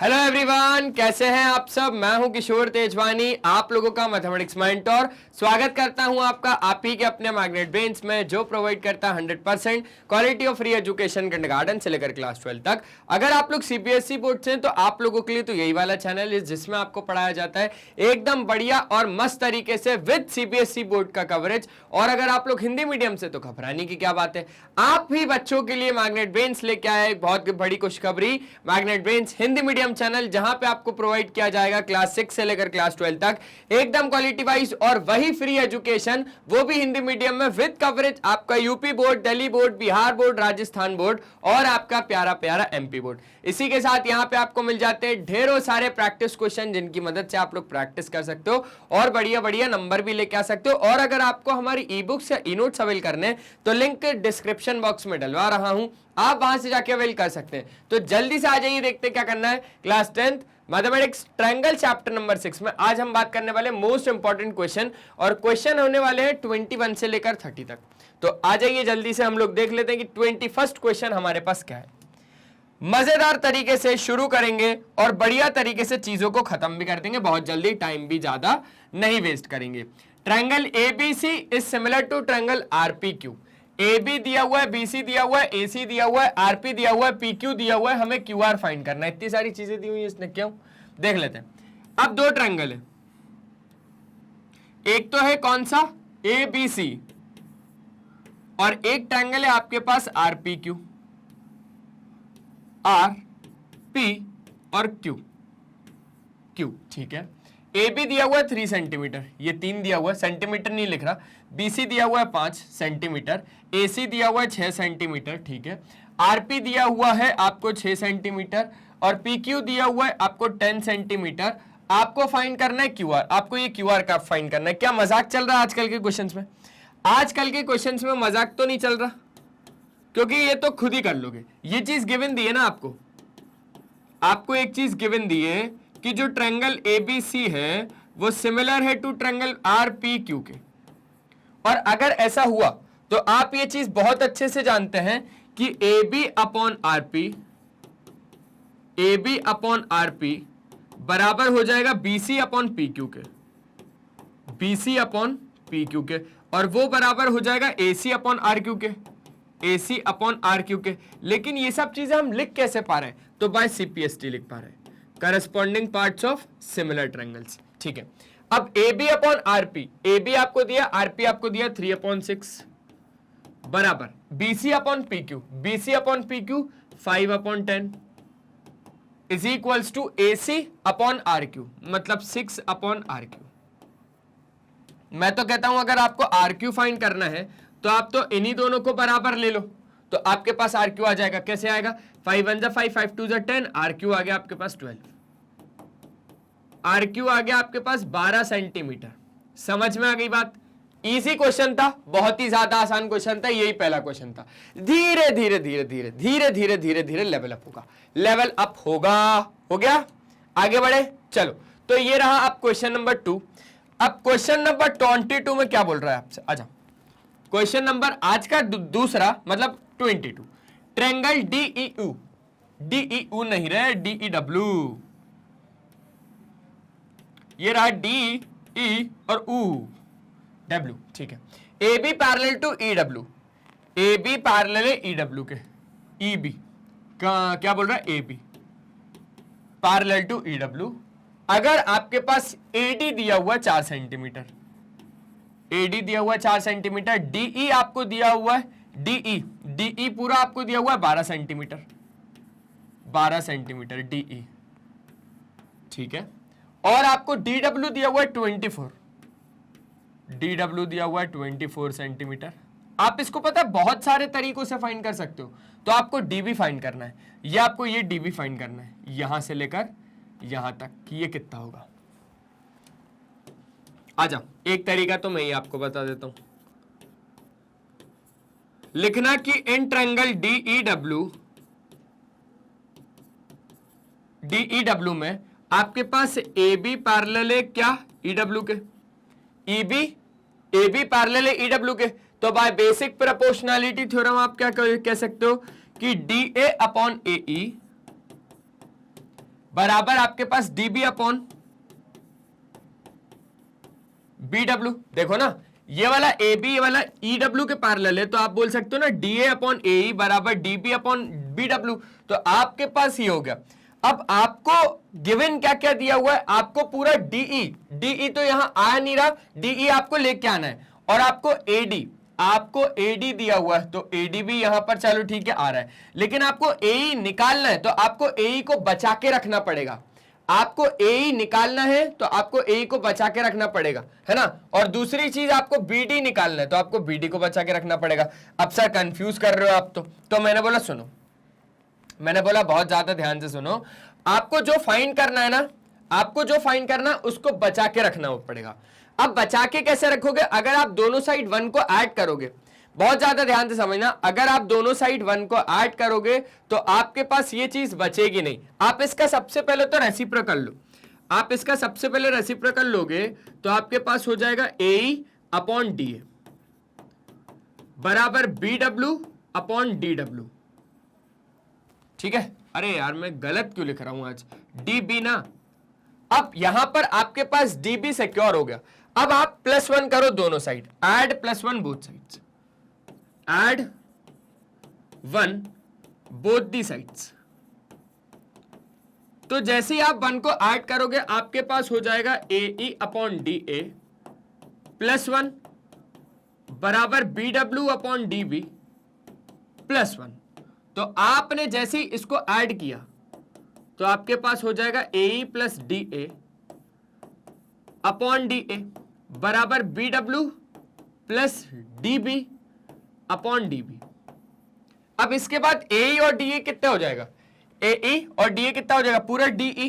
Hello everyone, कैसे हैं आप सब। मैं हूं किशोर तेजवानी, आप लोगों का मैथमेटिक्स मेंटर। स्वागत करता हूं आपका आप ही के अपने मैग्नेट ब्रेन्स में, जो प्रोवाइड करता है 100% quality of free education kindergarten से लेकर क्लास 12 तक। अगर आप लोग सीबीएसई बोर्ड से हैं तो आप लोगों के लिए तो यही वाला चैनल है जिसमें आपको पढ़ाया जाता है एकदम बढ़िया और मस्त तरीके से विद सीबीएसई बोर्ड का कवरेज। और अगर आप लोग हिंदी मीडियम से तो घबराने की क्या बात है, आप भी बच्चों के लिए मैग्नेट ब्रेन्स लेके आए एक बहुत बड़ी खुशखबरी। Magnet brains Hindi medium channel, जहां पे आपको प्रोवाइड किया जाएगा क्लास 6 से लेकर क्लास 12 तक एकदम क्वालिटी वाइज और वही फ्री एजुकेशन, वो भी हिंदी मीडियम में विद कवरेज। आपका UP board, Delhi board, Bihar board, Rajasthan board और आपका प्यारा प्यारा एमपी बोर्ड। इसी के साथ यहां पे आपको मिल जाते हैं ढेरों सारे प्रैक्टिस क्वेश्चन जिनकी मदद से आप लोग प्रैक्टिस कर सकते हो और बढ़िया बढ़िया नंबर भी लेके आ सकते हो। और अगर आपको हमारी ई बुक्स या ई नोट्स अवेल करने तो लिंक डिस्क्रिप्शन बॉक्स में डलवा रहा हूं, आप वहां से जाके अवेल कर सकते हैं। तो जल्दी से आ जाइए, देखते हैं क्या करना है। Class 10 mathematics triangle chapter number 6 में आज हम बात करने वाले मोस्ट इंपॉर्टेंट क्वेश्चन, और क्वेश्चन होने वाले हैं 21 से लेकर 30 तक। तो आ जाइए जल्दी से हम लोग देख लेते हैं कि 21st क्वेश्चन हमारे पास क्या है। मजेदार तरीके से शुरू करेंगे और बढ़िया तरीके से चीजों को खत्म भी कर देंगे, बहुत जल्दी, टाइम भी ज्यादा नहीं वेस्ट करेंगे। Triangle ABC is similar to triangle RPQ. A B दिया हुआ है, बी सी दिया हुआ है, ए सी दिया हुआ है, आरपी दिया हुआ है, पी क्यू दिया हुआ है, हमें क्यू आर फाइंड करना है। इतनी सारी चीजें दी हुई है इसने, क्यों देख लेते हैं। अब दो ट्रायंगल है, एक तो है कौन सा ए बी सी, और एक ट्रायंगल है आपके पास R P Q, R P और क्यू, क्यू, ठीक है। ए बी दिया हुआ है 3 सेंटीमीटर, ये 3 दिया हुआ है, सेंटीमीटर नहीं लिख रहा। बी सी दिया हुआ है 5 सेंटीमीटर, ए सी दिया हुआ है 6 सेंटीमीटर, ठीक है। आर पी दिया हुआ है आपको 6 सेंटीमीटर और पी क्यू दिया हुआ है आपको 10 सेंटीमीटर। आपको फाइंड करना है क्यू आर, आपको ये क्यू आर का फाइंड करना है। क्या मजाक चल रहा है आजकल के क्वेश्चंस में? आजकल के क्वेश्चंस में मजाक तो नहीं चल रहा, क्योंकि ये तो खुद ही कर लोगे। ये चीज गिवन दी है ना आपको, आपको एक चीज गिवन दी है कि जो ट्रायंगल एबीसी है वो सिमिलर है टू ट्रायंगल आरपीक्यू के। और अगर ऐसा हुआ तो आप ये चीज बहुत अच्छे से जानते हैं कि A B upon RP, A B upon RP बराबर हो जाएगा बीसी अपॉन पी क्यू के, बीसी अपॉन पी क्यू के, और वो बराबर हो जाएगा एसी अपॉन आर क्यू के, एसी अपॉन आर क्यू के। लेकिन ये सब चीजें हम लिख कैसे पा रहे हैं? तो बाय सीपीएसटी लिख पा रहे हैं, corresponding parts of similar triangles, ठीक है। अब A B upon RP, A B आपको दिया, आरपी आपको दिया 3/6 बराबर BC upon P Q, BC upon P Q 5/10 is equals to AC upon R Q, मतलब 6/r3। मैं तो कहता हूं अगर आपको आर क्यू फाइंड करना है तो आप तो इन्हीं दोनों को बराबर ले लो, तो आपके पास आर क्यू आ जाएगा। कैसे आएगा? 5 1 5, 5 2 10, आर क्यू आ गया आपके पास 12, आर क्यू आ गया आपके पास 12 सेंटीमीटर। समझ में आ गई बात? इजी क्वेश्चन था, बहुत ही ज्यादा आसान क्वेश्चन था, यही पहला क्वेश्चन था। धीरे धीरे धीरे धीरे धीरे धीरे धीरे धीरे लेवल अप होगा, लेवल अप होगा। हो गया, आगे बढ़े, चलो। तो ये रहा अब क्वेश्चन नंबर 2। अब क्वेश्चन नंबर 22 में क्या बोल रहा है आपसे? आ जाओ, क्वेश्चन नंबर आज का दूसरा, मतलब 22। ट्रायंगल डीईयू, डीईयू नहीं रहे, डीईडब्ल्यू, ये रहा डी ई और ऊ डब्ल्यू, ठीक है। A B parallel to E W, A B parallel है ई डब्ल्यू के, ई बी क्या बोल रहा है? A B parallel to E W. अगर आपके पास एडी दिया हुआ 4 सेंटीमीटर, एडी दिया हुआ 4 सेंटीमीटर, डीई आपको दिया हुआ है, डीई, डीई पूरा आपको दिया हुआ है 12 सेंटीमीटर, 12 सेंटीमीटर डीई, ठीक है। और आपको डीडब्ल्यू दिया हुआ है 24, डीडब्ल्यू दिया हुआ है 24 सेंटीमीटर। आप इसको पता है बहुत सारे तरीकों से फाइंड कर सकते हो। तो आपको डीबी फाइंड करना है, या आपको ये डीबी फाइंड करना है, यहां से लेकर यहां तक कि ये कितना होगा। आ जाओ, एक तरीका तो मैं ही आपको बता देता हूं। लिखना कि इन ट्रायंगल डीईडब्ल्यू, डीईडब्ल्यू में आपके पास ए बी पैरेलल है क्या? ईडब्ल्यू के, E B, A B parallel है ईडब्ल्यू के। तो बाय बेसिक प्रोपोर्शनैलिटी थ्योरम आप क्या कह सकते हो कि D A upon A E बराबर आपके पास डीबी अपॉन बी डब्ल्यू। देखो ना, ये वाला ए बी वाला ई डब्ल्यू के पैरेलल है, तो आप बोल सकते हो ना D A upon A E बराबर D B upon B W. तो आपके पास ये हो गया। अब आपको गिवन क्या क्या दिया हुआ है, आपको पूरा डीई, डीई तो यहां आ नहीं रहा, डीई आपको लेके आना है, और आपको एडी, आपको एडी दिया हुआ है, तो एडी भी यहां पर चलो ठीक है आ रहा है, लेकिन आपको एई निकालना है, तो आपको एई को बचा के रखना पड़ेगा। आपको एई निकालना है तो आपको एई को बचा के रखना पड़ेगा, है ना। और दूसरी चीज आपको बीडी निकालना है, तो आपको बीडी को बचा के रखना पड़ेगा। अब सर कंफ्यूज कर रहे हो आप, तो मैंने बोला सुनो, मैंने बोला बहुत ज्यादा ध्यान से सुनो, आपको जो फाइंड करना है ना, आपको जो फाइंड करना है उसको बचा के रखना पड़ेगा। अब बचा के कैसे रखोगे, अगर आप दोनों साइड 1 को ऐड करोगे, बहुत ज्यादा ध्यान से समझना, अगर आप दोनों साइड 1 को ऐड करोगे तो आपके पास ये चीज बचेगी नहीं। आप इसका सबसे पहले तो रेसिप्रोकल लो, आप इसका सबसे पहले रेसिप्रोकल लोगे तो आपके पास हो जाएगा ए अपॉन डी ए बराबर B W upon D W. ठीक है, अरे यार मैं गलत क्यों लिख रहा हूं आज, डी बी ना। अब यहां पर आपके पास डी बी सिक्योर हो गया। अब आप +1 करो दोनों side, add +1 both sides, add 1 both the sides। तो जैसे ही आप 1 को ऐड करोगे आपके पास हो जाएगा A E upon D A +1 बराबर B W upon D B +1। तो आपने जैसे ही इसको ऐड किया तो आपके पास हो जाएगा A E plus D A upon D A बराबर B W plus D B upon DB. अब इसके बाद ए और डी ए कितना हो जाएगा, ए और डी ए कितना हो जाएगा, पूरा डीई,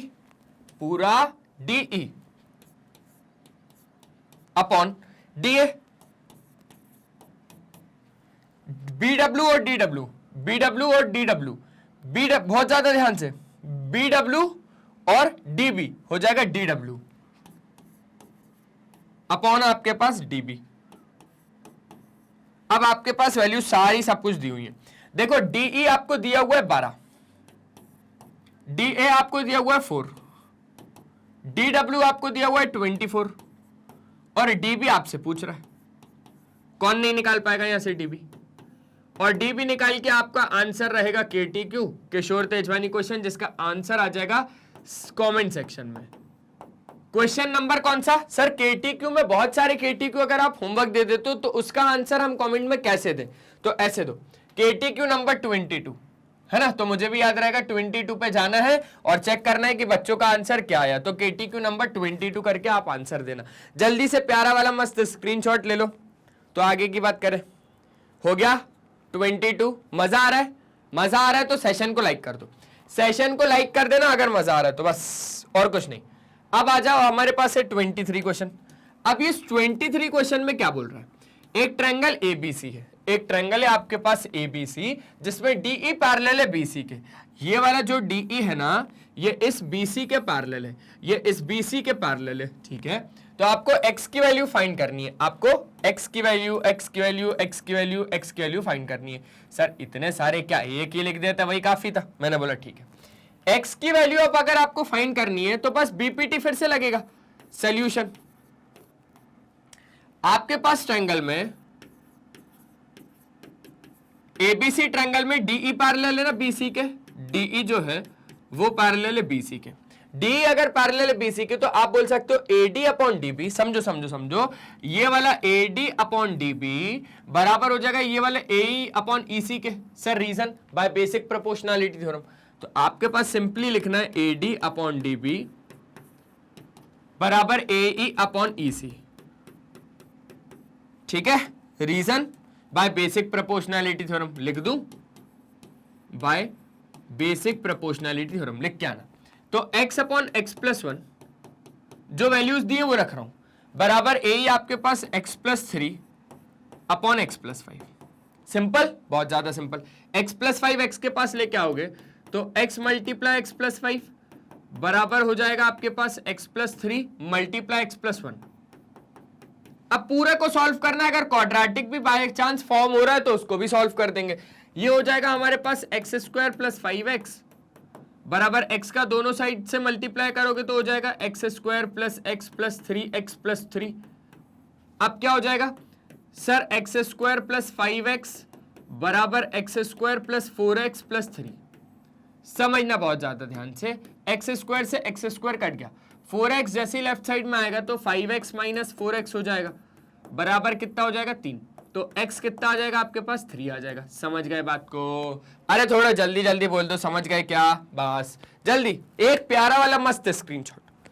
पूरा DE upon D A, B W और डी डब्ल्यू, बी डब्ल्यू और डी डब्ल्यू, बहुत ज्यादा ध्यान से, बी डब्ल्यू और डीबी हो जाएगा डी डब्ल्यू अपॉन आपके पास डीबी। अब आपके पास वैल्यू सारी सब कुछ दी हुई है। देखो डीई आपको दिया हुआ है 12, डीए आपको दिया हुआ है 4, डीडब्ल्यू आपको दिया हुआ है 24 और डीबी आपसे पूछ रहा है। कौन नहीं निकाल पाएगा यहां से डीबी, और डीबी निकाल के आपका आंसर रहेगा केटीक्यू, किशोर तेजवानी क्वेश्चन, जिसका आंसर आ जाएगा कमेंट सेक्शन में। क्वेश्चन नंबर कौन सा सर, केटीक्यू में बहुत सारे केटीक्यू अगर आप होमवर्क दे देते हो तो उसका आंसर हम कमेंट में कैसे दें, तो ऐसे दो केटीक्यू नंबर 22, है ना। तो मुझे भी याद रहेगा 22 पे जाना है और चेक करना है कि बच्चों का आंसर क्या आया, तो केटीक्यू नंबर 22 करके आप आंसर देना। जल्दी से प्यारा वाला मस्त स्क्रीनशॉट ले लो, तो आगे की बात करें। हो गया 22, मजा आ रहा है, मजा आ रहा है तो सेशन को लाइक कर दो, सेशन को लाइक कर देना अगर मजा आ रहा है तो, बस और कुछ नहीं। अब आ जाओ, हमारे पास है 23 क्वेश्चन। अब इस 23 क्वेश्चन में क्या बोल रहा है, एक ट्रायंगल एबीसी है, एक ट्रायंगल है आपके पास एबीसी जिसमें डीई पैरेलल है बीसी के। ये वाला जो डीई है ना, ये इस बीसी के पैरेलल है, ये इस बीसी के पैरेलल है, ठीक है। तो आपको x की वैल्यू फाइंड करनी है, आपको x की वैल्यू, x की वैल्यू, x की वैल्यू, x की वैल्यू फाइंड करनी है। सर इतने सारे क्या एक ही लिख देता, वही काफी था। मैंने बोला ठीक है, x की वैल्यू अब अगर आपको फाइंड करनी है तो बस बीपीटी फिर से लगेगा। सॉल्यूशन, आपके पास ट्रायंगल में एबीसी ट्रायंगल में डीई पैरेलल है ना बीसी के, डीई जो है वो पैरेलल है बीसी के। डी अगर पैरेलल है बीसी के तो आप बोल सकते हो एडी अपॉन डीबी, समझो समझो समझो, ये वाला एडी अपॉन डीबी बराबर हो जाएगा ये वाला एई अपॉन ईसी के। Sir reason, by basic proportionality theorem. तो आपके पास सिंपली लिखना है एडी अपॉन डीबी बराबर एई अपॉन ईसी, ठीक है। Reason by basic proportionality theorem लिख दूं, बाय बेसिक प्रोपोर्शनैलिटी थ्योरम लिख के आना। तो x अपॉन एक्स प्लस 1 जो वैल्यूज दिए वो रख रहा हूं बराबर ए आपके पास x plus 3 upon x plus 5। Simple, बहुत ज्यादा सिंपल। x प्लस 5 x के पास लेके आओगे तो x मल्टीप्लाई एक्स प्लस 5 बराबर हो जाएगा आपके पास x plus 3 multiply x plus 1। अब पूरे को सॉल्व करना है, अगर क्वाड्रेटिक भी बाय चांस फॉर्म हो रहा है तो उसको भी सॉल्व कर देंगे। ये हो जाएगा हमारे पास एक्स स्क्वायर प्लस 5x बराबर एक्स का दोनों साइड से मल्टीप्लाई करोगे तो हो जाएगा x square plus x plus 3x plus 3। अब क्या हो जाएगा sir, x square plus 5x बराबर x square plus 4x plus 3। समझना बहुत ज्यादा ध्यान से, एक्स स्क्वायर से एक्स स्क्वायर कट गया, 4x जैसे ही लेफ्ट साइड में आएगा तो 5x माइनस 4x हो जाएगा, बराबर कितना हो जाएगा 3। तो x कितना आ जाएगा आपके पास 3 आ जाएगा। समझ गए बात को? अरे थोड़ा जल्दी जल्दी बोल दो, समझ गए क्या? बस जल्दी एक प्यारा वाला मस्त स्क्रीनशॉट,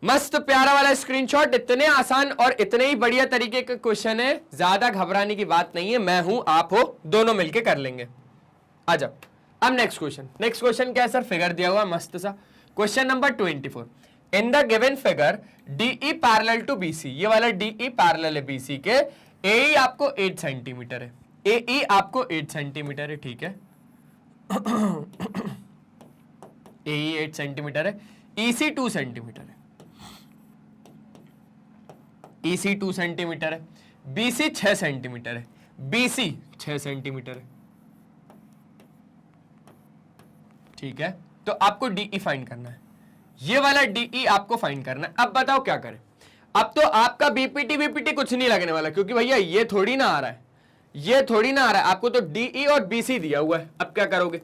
मस्त प्यारा वाला स्क्रीनशॉट। इतने आसान और इतने ही बढ़िया तरीके का क्वेश्चन है, ज्यादा घबराने की बात नहीं है। मैं हूं, आप हो, दोनों मिलके कर लेंगे। आ जाओ अब नेक्स्ट क्वेश्चन। नेक्स्ट क्वेश्चन क्या है सर? फिगर दिया हुआ मस्त सा। Question number 24, in the given figure DE parallel to BC, ये वाला DE पैरेलल है BC के, AE आपको 8 सेंटीमीटर है, AE आपको 8 सेंटीमीटर है, ठीक है AE 8 सेंटीमीटर है, EC 2 सेंटीमीटर है, EC 2 सेंटीमीटर है, BC 6 सेंटीमीटर है, BC 6 सेंटीमीटर है, ठीक है। तो आपको DE फाइंड करना है, ये वाला DE आपको फाइंड करना है। अब बताओ क्या करें? अब तो आपका BPT कुछ नहीं लगने वाला, क्योंकि भैया ये थोड़ी ना आ रहा है, ये थोड़ी ना आ रहा है, आपको तो DE और BC दिया हुआ है। अब क्या करोगे?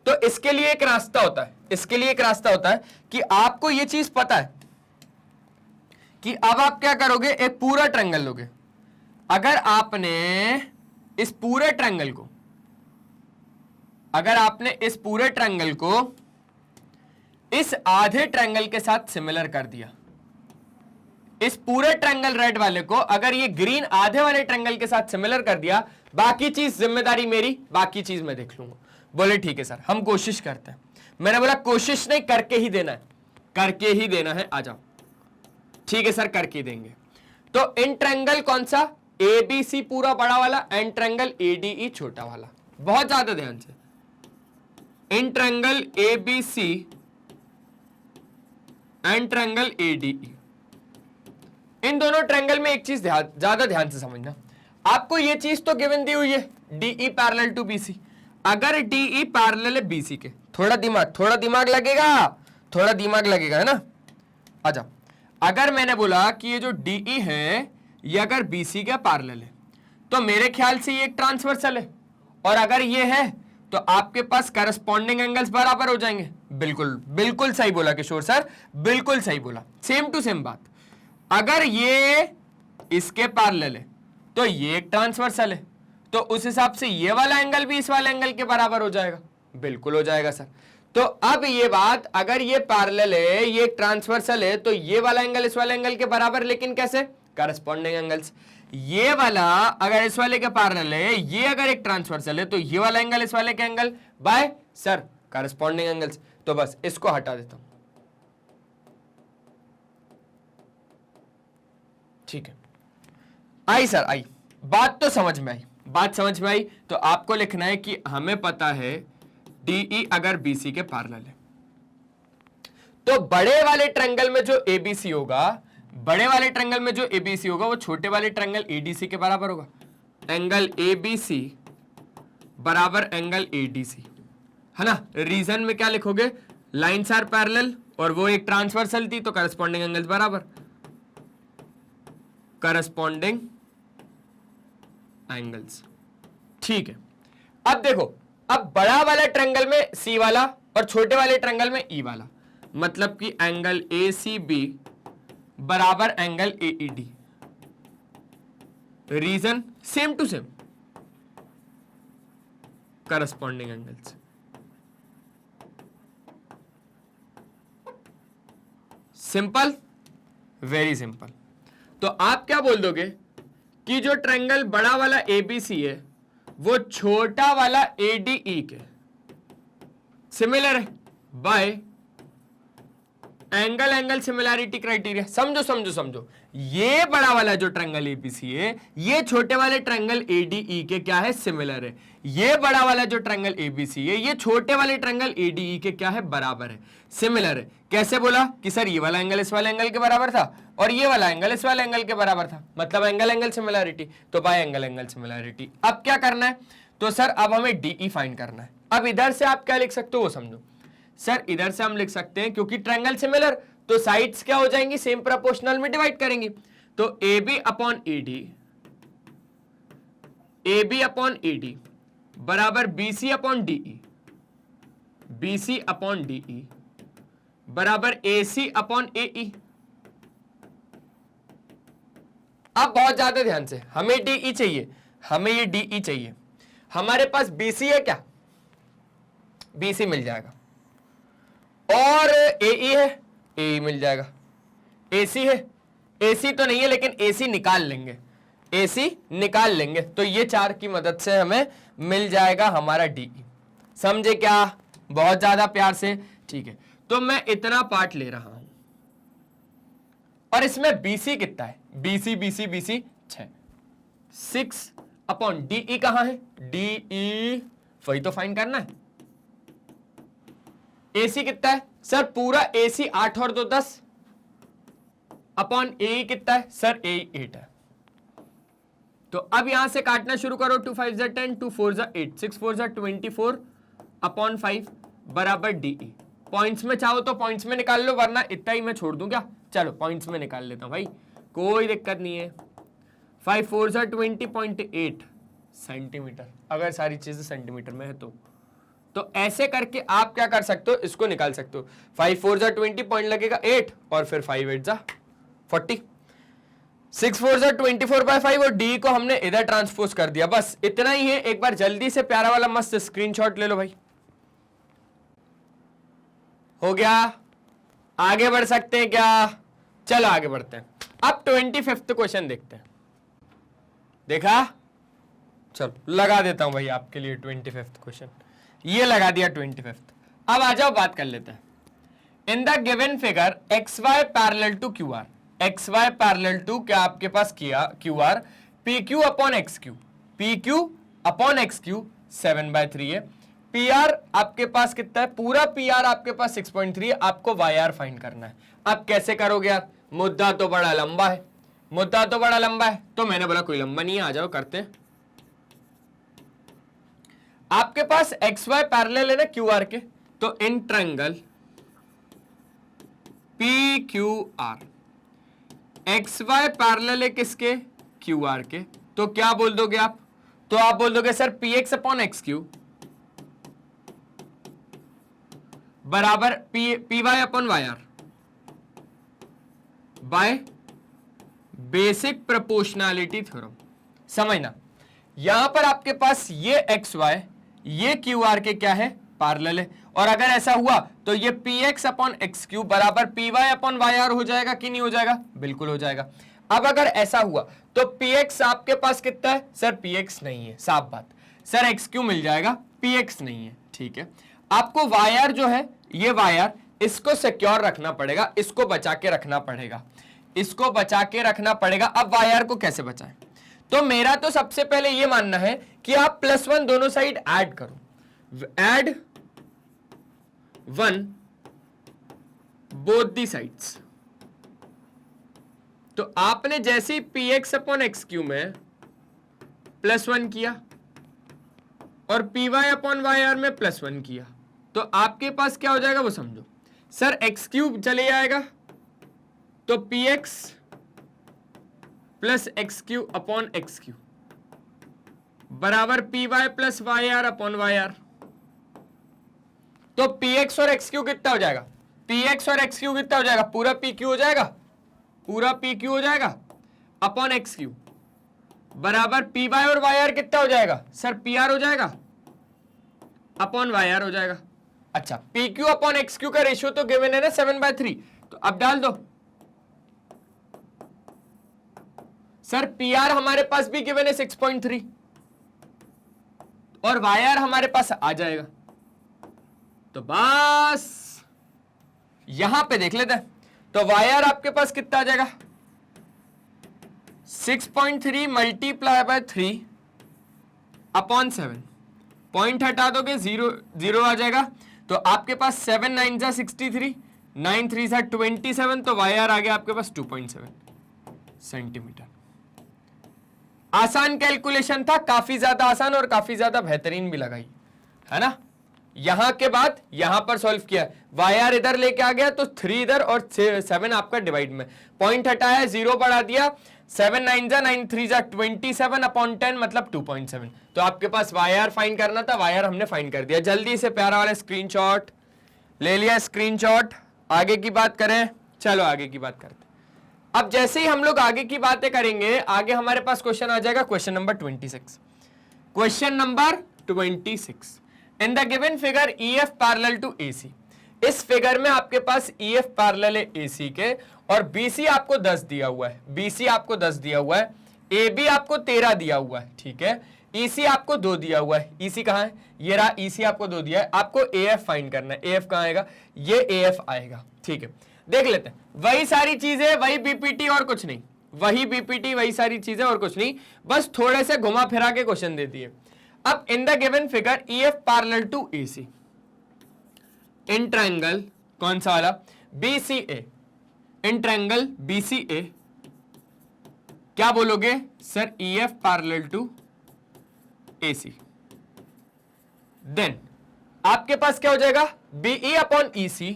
तो इसके लिए एक रास्ता होता है, इसके लिए एक रास्ता होता है कि आपको ये चीज पता है कि अब आप क्या करोगे, एक पूरा ट्रायंगल लोगे। अगर आपने इस पूरे ट्रायंगल को, अगर आपने इस पूरे ट्रायंगल को इस आधे ट्रायंगल के साथ सिमिलर कर दिया, इस पूरे ट्रायंगल रेड वाले को अगर ये ग्रीन आधे वाले ट्रायंगल के साथ सिमिलर कर दिया, बाकी चीज जिम्मेदारी मेरी, बाकी चीज मैं देख लूंगा। बोले ठीक है सर, हम कोशिश करते हैं। मैंने बोला कोशिश नहीं, करके ही देना है, करके ही देना है। आ जाओ, ठीक है सर, करके देंगे। तो इन ट्रायंगल कौन सा? ABC पूरा बड़ा वाला, एंड ट्रायंगल ADE छोटा वाला। बहुत ज्यादा ध्यान से, इन triangle ABC and triangle ADE, इन दोनों ट्रायंगल में एक चीज ज्यादा ध्यान से समझना। आपको ये चीज तो गिवन दी हुई है, DE पैरेलल टू BC। अगर DE पैरेलल है BC के, थोड़ा दिमाग लगेगा, थोड़ा दिमाग लगेगा, है ना? आ जाओ, अगर मैंने बोला कि ये जो DE है ये अगर BC के पैरेलल है, तो मेरे ख्याल से ये एक ट्रांसवर्सल है, और अगर ये है तो आपके पास करस्पॉन्डिंग एंगल्स बराबर हो जाएंगे। बिल्कुल बिल्कुल सही बोला किशोर सर, बिल्कुल सही बोला, सेम टू सेम बात। अगर ये इसके पैरेलल है तो ये एक ट्रांसवर्सल है, तो उस हिसाब से ये वाला एंगल भी इस वाले एंगल के बराबर हो जाएगा। बिल्कुल हो जाएगा सर। तो अब ये बात, अगर ये पैरेलल है, ये ट्रांसवर्सल है, तो ये वाला एंगल इस वाले एंगल के बराबर, लेकिन कैसे? Corresponding angles. ये वाला अगर इस वाले के पैरेलल है, ये अगर एक ट्रांसवर्सल है, तो ये वाला एंगल इस वाले के angle by sir corresponding angles. तो बस इसको हटा देता हूं, ठीक है। आई सर, आई बात तो समझ में आई, बात समझ में आई। तो आपको लिखना है कि हमें पता है DE अगर BC के पैरेलल है, तो बड़े वाले ट्रायंगल में जो ABC होगा, बड़े वाले ट्रायंगल में जो ABC होगा वो छोटे वाले ट्रायंगल ADC के बराबर होगा। एंगल ABC बराबर एंगल ADC, है ना? रीजन में क्या लिखोगे? लाइन्स आर पैरेलल, और वो एक ट्रांसवर्सल थी, तो करस्पॉन्डिंग एंगल्स बराबर, करस्पॉन्डिंग एंगल्स, ठीक है। अब देखो, अब बड़ा वाला ट्रायंगल में C वाला और छोटे वाले ट्रायंगल में E वाला, मतलब कि एंगल ACB बराबर angle AED। Reason same to same, corresponding angles. Simple, very simple. तो आप क्या बोल दोगे कि जो ट्रायंगल बड़ा वाला ABC है वो छोटा वाला ADE के सिमिलर है बाय एंगल सिमिलैरिटी क्राइटेरिया। समझो समझो समझो, ये बड़ा वाला जो ट्रायंगल ABC है ये छोटे वाले ट्रायंगल ADE के क्या है? सिमिलर है। ये बड़ा वाला जो ट्रायंगल ABC है ये छोटे वाले ट्रायंगल ADE के क्या है? बराबर है, सिमिलर है। कैसे बोला कि सर ये वाला एंगल इस वाले एंगल के बराबर था और ये वाला एंगल इस वाले एंगल के बराबर था, मतलब एंगल सिमिलैरिटी, तो बाय एंगल सिमिलैरिटी। अब क्या करना है? तो सर अब हमें DE फाइंड करना है। अब इधर से आप क्या लिख सकते हो वो समझो। सर इधर से हम लिख सकते हैं क्योंकि ट्रायंगल सिमिलर, तो साइड्स क्या हो जाएंगी, सेम प्रोपोर्शनल में डिवाइड करेंगे। तो AB upon AD, AB upon AD बराबर BC upon DE, BC upon DE बराबर AC अपॉन AE। अब बहुत ज्यादा ध्यान से, हमें DE चाहिए, हमें ये DE चाहिए। हमारे पास BC है क्या, BC मिल जाएगा, और AE है, AE मिल जाएगा। AC है, AC तो नहीं है लेकिन AC निकाल लेंगे, AC निकाल लेंगे, तो ये चार की मदद से हमें मिल जाएगा हमारा DE। समझे क्या, बहुत ज्यादा प्यार से, ठीक है। तो मैं इतना पार्ट ले रहा हूं, और इसमें BC कितना है, BC BC BC 6 upon DE कहां है, DE वही तो फाइंड करना है। AC कितना है सर, पूरा AC 8 और 2 10 अपॉन AE कितना है सर, AE 8 है। तो अब यहां से काटना शुरू करो, 2 5 जा 10, 2 4 जा 8, 6 4 जा 24 अपॉन 5 बराबर DE। पॉइंट्स में चाहो तो पॉइंट्स में निकाल लो, वरना इतना ही मैं छोड़ दूं क्या, चलो पॉइंट्स में निकाल लेता हूं भाई, कोई दिक्कत नहीं है। 5 4 जा 20.8 सेंटीमीटर, अगर सारी चीजें सेंटीमीटर में है तो ऐसे करके आप क्या कर सकते हो, इसको निकाल सकते हो। 5 4 जा 20 पॉइंट लगेगा 8, और फिर 5 8 जा 40, 6 4 जा 24/5, और D को हमने इधर ट्रांसपोज कर दिया। बस इतना ही है। एक बार जल्दी से प्यारा वाला मस्त स्क्रीनशॉट ले लो भाई। हो गया, आगे बढ़ सकते हैं क्या, चलो आगे बढ़ते हैं। अब 25th क्वेश्चन देखते हैं। देखा, चलो लगा देता हूं भाई आपके लिए 25th क्वेश्चन, ये लगा दिया 25th। अब आ जाओ बात कर लेते हैं। In the given figure XY parallel to QR, XY parallel to क्या आपके पास किया QR, PQ upon XQ, PQ upon XQ 7/3 है। PR आपके पास कितना है, पूरा PR आपके पास 6.3 है, आपको YR फाइंड करना है। अब कैसे करोगे आप, मुद्दा तो बड़ा लंबा है, मुद्दा तो बड़ा लंबा है, तो मैंने बोला कोई लंबा नहीं है, आ जाओ करते हैं। आपके पास XY पैरेलल है ना QR के, तो in triangle PQR XY parallel है किसके, QR के, तो क्या बोल दोगे आप, तो आप बोल दोगे सर PX अपॉन XQ बराबर PY upon YR by basic proportionality theorem. समझना, यहां पर आपके पास ये XY ये QR के क्या है, पैरेलल है, और अगर ऐसा हुआ तो ये PX अपॉन XQ बराबर PY अपॉन YR हो जाएगा कि नहीं हो जाएगा, बिल्कुल हो जाएगा। अब अगर ऐसा हुआ तो PX आपके पास कितना है सर, PX नहीं है, साफ बात, सर XQ मिल जाएगा, PX नहीं है, ठीक है। आपको YR जो है, ये YR इसको सिक्योर रखना पड़ेगा, इसको बचा के रखना पड़ेगा, इसको बचा के रखना पड़ेगा। अब YR को कैसे बचाएं, तो मेरा तो सबसे पहले ये मानना है कि आप +1 दोनों साइड ऐड करो, ऐड 1 बोथ दी साइड्स। तो आपने जैसे ही PX अपॉन XQ में +1 किया और PY अपॉन YR में +1 किया, तो आपके पास क्या हो जाएगा वो समझो। सर XQ चले जाएगा, तो PX plus XQ upon XQ बराबर PY plus YR upon YR। तो PX और XQ कितना हो जाएगा, PX और XQ कितना हो जाएगा, पूरा PQ हो जाएगा, पूरा PQ हो जाएगा अपॉन XQ बराबर PY और YR कितना हो जाएगा सर, PR हो जाएगा अपॉन YR हो जाएगा। अच्छा, PQ अपॉन XQ का रेशियो तो गिवन है ना 7/3, तो अब डाल दो। सर PR हमारे पास भी गिवन है 6.3 और YR हमारे पास आ जाएगा, तो बस यहां पे देख लेते हैं। तो YR आपके पास कितना आ जाएगा, 6.3 मल्टीप्लाई बाय 3 अपॉन 7, पॉइंट हटा दोगे 0 आ जाएगा, तो आपके पास 7 9 जा 63, 9 3 जा 27, तो YR आ गया आपके पास 2.7 सेंटीमीटर। आसान कैलकुलेशन था, काफी ज्यादा आसान और काफी ज्यादा बेहतरीन भी लगाई है ना। यहां के बाद यहां पर सॉल्व किया, वाई आर इधर लेके आ गया तो 3 इधर और 7 आपका डिवाइड में, पॉइंट हटाया, 0 बढ़ा दिया, 7 9 जा 9 3 जा 27 अपॉन 10 मतलब 2.7। तो आपके पास वाई आर फाइंड करना था, वाई आर हमने फाइंड कर दिया। जल्दी से प्यारा वाला स्क्रीनशॉट ले लिया, स्क्रीनशॉट। आगे की बात करें, चलो आगे की बात करते। अब जैसे ही हम लोग आगे की बातें करेंगे, आगे हमारे पास क्वेश्चन आ जाएगा, question number 26। Question number 26, in the given figure EF parallel to AC। इस फिगर में आपके पास EF पैरेलल है AC के, और BC आपको 10 दिया हुआ है, BC आपको 10 दिया हुआ है, AB आपको 13 दिया हुआ है, ठीक है, EC आपको 2 दिया हुआ है। EC कहां है, ये रहा, EC आपको 2 दिया है। आपको AF फाइंड करना है, AF कहां आएगा, ये AF आएगा, ठीक है। देख लेते हैं, वही सारी चीजें, वही BPT और कुछ नहीं, वही BPT वही सारी चीजें और कुछ नहीं, बस थोड़े से घुमा फिरा के क्वेश्चन दे दिए। अब in the given figure EF parallel to AC, in triangle कौन सा वाला, BCA, इन ट्रायंगल BCA क्या बोलोगे sir, EF parallel to AC। Then आपके पास क्या हो जाएगा, BE अपॉन EC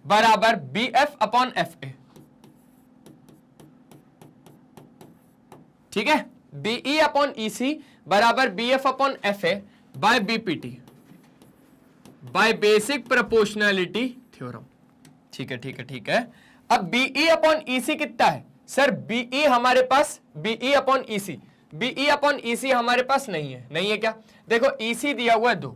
बराबर BF अपॉन FA, ठीक है, BE अपॉन EC बराबर BF upon FA by BPT, by basic proportionality theorem, ठीक है ठीक है ठीक है। अब BE अपॉन EC कितना है सर, BE हमारे पास, BE upon EC, BE upon EC हमारे पास नहीं है, नहीं है क्या, देखो EC दिया हुआ है 2